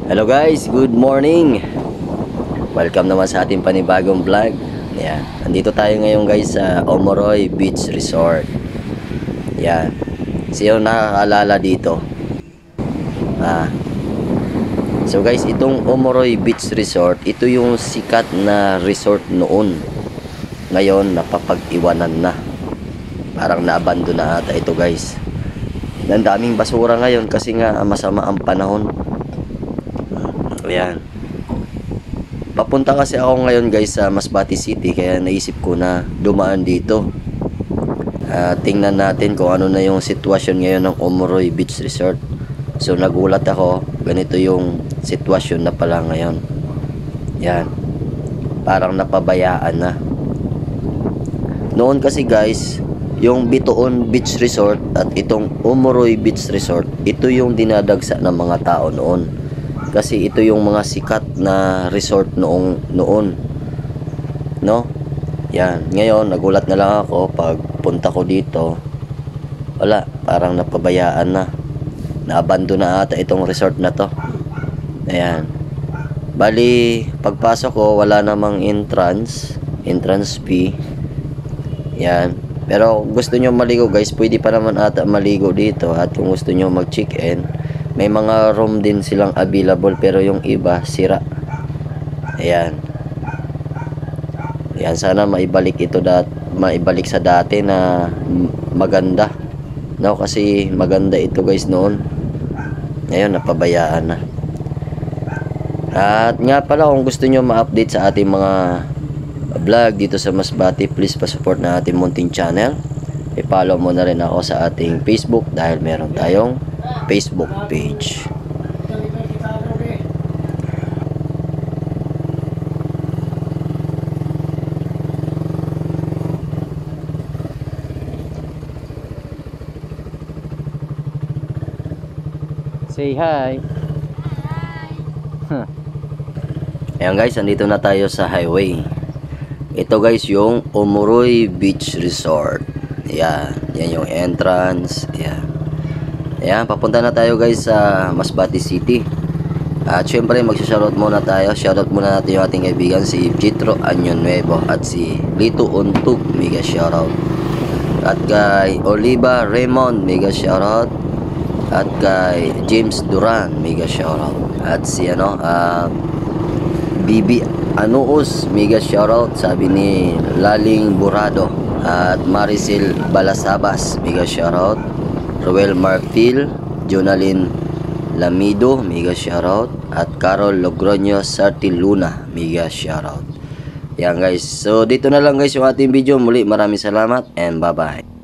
Hello guys, good morning. Welcome naman sa ating panibagong vlog. Yan. Andito tayo ngayon guys sa Omoroy Beach Resort. Yan. Sino nakakaalala dito? So guys, itong Omoroy Beach Resort, ito yung sikat na resort noon. Ngayon, napapag-iwanan na. Parang naabandon na ata ito guys. Ang daming basura ngayon kasi nga masama ang panahon. Ayan. Papunta kasi ako ngayon guys sa Masbate City, kaya naisip ko na dumaan dito. Tingnan natin kung ano na yung sitwasyon ngayon ng Omoroy Beach Resort. So nagulat ako, ganito yung sitwasyon na pala ngayon. Yan. Parang napabayaan na. Noon kasi guys, yung Bitoon Beach Resort at itong Omoroy Beach Resort, ito yung dinadagsa ng mga tao noon. Kasi ito yung mga sikat na resort noon. No? Yan. Ngayon, nagulat na lang ako pag punta ko dito. Wala. Parang napabayaan na. Naabandon na ata itong resort na to. Ayan. Bali, pagpasok ko, wala namang entrance fee. Yan. Pero gusto nyo maligo guys, pwede pa naman ata maligo dito. At kung gusto nyo mag-check-in, may mga room din silang available, pero yung iba sira. Ayan. Ayan, sana maibalik ito maibalik sa dati na maganda. No, kasi maganda ito guys noon. Ngayon napabayaan na. At nga pala, kung gusto nyo ma-update sa ating mga vlog dito sa Masbate, please pa-support na ating munting channel. I-follow mo na rin ako sa ating Facebook dahil meron tayong Facebook page. Say hi. Hi. Ayan guys, andito na tayo sa highway. Ito guys yung Omoroy Beach Resort. Ayan, yan yung entrance. Ayan. Ayan, papunta na tayo guys sa Masbate City. At syempre magsha-shoutout muna tayo. Shoutout muna natin yung ating kaibigan si Jitro Anyo Nuevo at si Lito Untug, mega shoutout. At kay Oliva Raymond, mega shoutout. At kay James Duran, mega shoutout. At si Bibi Anuos, mega shoutout. Sabi ni Laling Burado. At Maricel Balasabas, mega shoutout. Roel Marfil, Jonalyn Lamido, mega shoutout. At Carol Logroño Sartiluna, mega shoutout. Yan guys, so dito na lang guys yung ating video. Muli maraming salamat and bye bye.